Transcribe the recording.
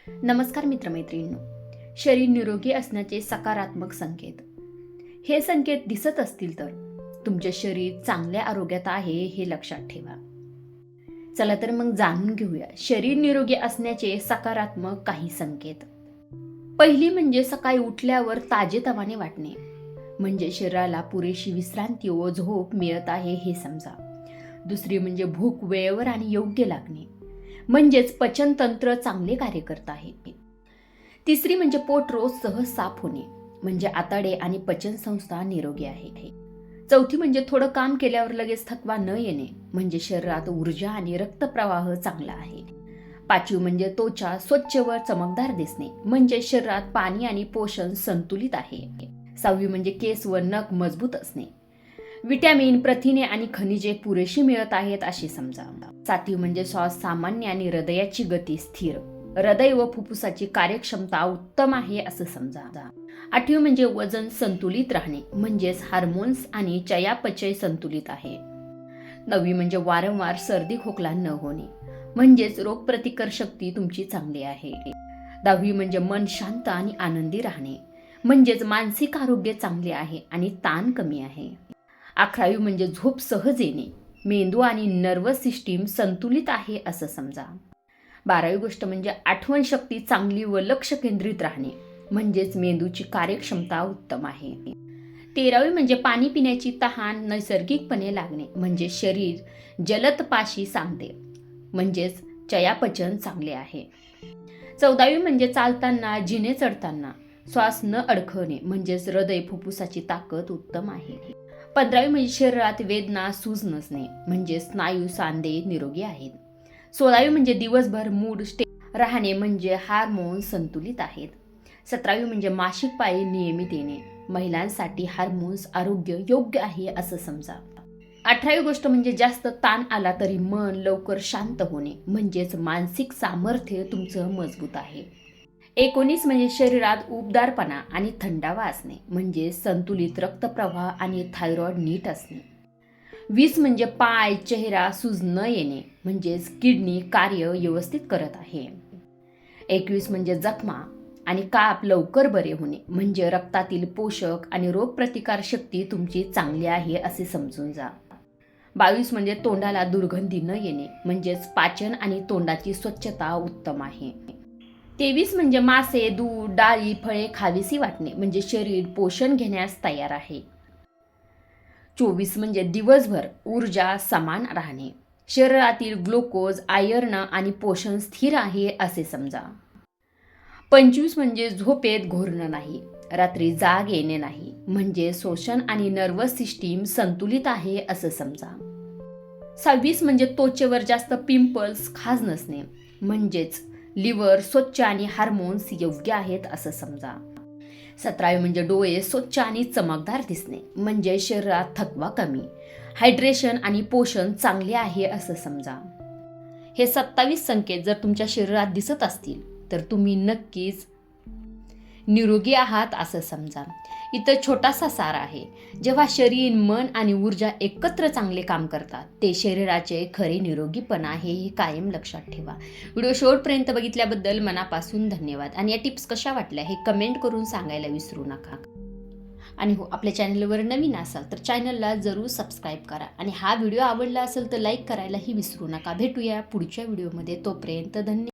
नमस्कार मित्रमैत्रिणींनो. शरीर निरोगी असण्याचे सकारात्मक संकेत. हे संकेत दिसत असतील तर तुमचे शरीर चांगल्या आरोग्यात आहे हे लक्षात ठेवा. चला तर मग जाणून घेऊया शरीर निरोगी असण्याचे सकारात्मक काही संकेत. पहिली म्हणजे सकाळी उठल्यावर ताजेतवाने वाटणे, म्हणजे शरीराला पुरेशी विश्रांती व झोप मिळत आहे हे समजा. दुसरी म्हणजे भूक वेळेवर आणि योग्य लागणे, म्हणजेच पचनतंत्र चांगले कार्य करत आहे. तिसरी म्हणजे पोट रोज सहज साफ होणे, म्हणजे आतडे आणि पचनसंस्था निरोगी आहे. चौथी म्हणजे थोडं काम केल्यावर लगेच थकवा न येणे, म्हणजे शरीरात ऊर्जा आणि रक्तप्रवाह चांगला आहे. पाचवी म्हणजे त्वचा स्वच्छ व चमकदार दिसणे, म्हणजे शरीरात पाणी आणि पोषण संतुलित आहे. सहावी म्हणजे केस व नख मजबूत असणे, विटॅमिन, प्रथिने आणि खनिजे पुरेशी मिळत आहेत असे समजा. सातवी म्हणजे श्वास सामान्य आणि हृदयाची गती स्थिर, हृदय व फुफ्फुसाची कार्यक्षमता उत्तम आहे असं समजा. आठवी म्हणजे वजन संतुलित राहणे, म्हणजेच हार्मोन्स आणि चयापचय संतुलित आहे. नववी म्हणजे वारंवार सर्दी खोकला न होणे, म्हणजेच रोगप्रतिकार शक्ती तुमची चांगली आहे. दहावी म्हणजे मन शांत आणि आनंदी राहणे, म्हणजेच मानसिक आरोग्य चांगले आहे आणि ताण कमी आहे. 11वी म्हणजे झोप सहज येणे, मेंदू आणि नर्वस सिस्टीम संतुलित आहे असं समजा. 12वी गोष्ट म्हणजे आठवण शक्ती चांगली व लक्ष केंद्रित राहणे, म्हणजेच मेंदूची कार्यक्षमता उत्तम आहे. 13वी म्हणजे पाणी पिण्याची तहान नैसर्गिकपणे लागणे, म्हणजे शरीर जलदपाशी सांगते, म्हणजेच चयापचन चांगले आहे. 14वी म्हणजे चालताना जिने चढताना श्वास न अडखळणे, म्हणजेच हृदय फुफ्फुसाची ताकद उत्तम आहे. 15वी म्हणजे शरीरात वेदना सूज नसणे, म्हणजे स्नायू सांधे निरोगी आहेत. 16वी म्हणजे दिवसभर मूड राहणे, म्हणजे हार्मोन संतुलित आहेत. 17वी म्हणजे मासिक पाळी नियमित येणे, महिलांसाठी हार्मोन्स आरोग्य योग्य आहे असं समजा. 18वी गोष्ट म्हणजे जास्त ताण आला तरी मन लवकर शांत होणे, म्हणजेच मानसिक सामर्थ्य तुमचं मजबूत आहे. 19 म्हणजे शरीरात उबदारपणा आणि थंडावा असणे, म्हणजे संतुलित रक्तप्रवाह आणि थायरॉइड नीट असणे. 20 म्हणजे पाय चेहरा सूज न येणे, म्हणजेच किडनी कार्य व्यवस्थित करत आहे. 21 म्हणजे जखमा आणि काप लवकर बरे होणे, म्हणजे रक्तातील पोषक आणि रोगप्रतिकार शक्ती तुमची चांगली आहे असे समजून जा. 22 म्हणजे तोंडाला दुर्गंधी न येणे, म्हणजेच पाचन आणि तोंडाची स्वच्छता उत्तम आहे. 23 म्हणजे मासे, दूध, डाळी, फळे खावीसी वाटणे, म्हणजे शरीर पोषण घेण्यास तयार आहे. 24 म्हणजे दिवसभर ऊर्जा समान राहणे, शरीरातील ग्लुकोज, आयर्न आणि पोषण स्थिर आहे असे समजा. 25 म्हणजे झोपेत घोरणं नाही, रात्री जाग येणे नाही, म्हणजे शोषण आणि नर्वस सिस्टीम संतुलित आहे असं समजा. 26 म्हणजे त्वचेवर जास्त पिंपल्स, खाज नसणे, म्हणजेच लिव्हर स्वच्छ आणि हार्मोन्स योग्य आहेत असं समजा. 17वी म्हणजे डोळे स्वच्छ आणि चमकदार दिसणे, म्हणजे शरीरात थकवा कमी, हायड्रेशन आणि पोषण चांगले आहे असं समजा. हे 27 संकेत जर तुमच्या शरीरात दिसत असतील तर तुम्ही नक्कीच निरोगी आहात असं समजा. इथं छोटासा सार आहे. जेव्हा शरीर, मन आणि ऊर्जा एकत्र चांगले काम करतात ते शरीराचे खरे निरोगीपणा आहे, हे कायम लक्षात ठेवा. व्हिडिओ शेवटपर्यंत बघितल्याबद्दल मनापासून धन्यवाद. आणि या टिप्स कशा वाटल्या हे कमेंट करून सांगायला विसरू नका. आणि हो, आपल्या चॅनलवर नवीन असाल तर चॅनलला जरूर सबस्क्राईब करा. आणि हा व्हिडिओ आवडला असेल तर लाईक करायलाही विसरू नका. भेटूया पुढच्या व्हिडिओमध्ये. तोपर्यंत धन्यवाद.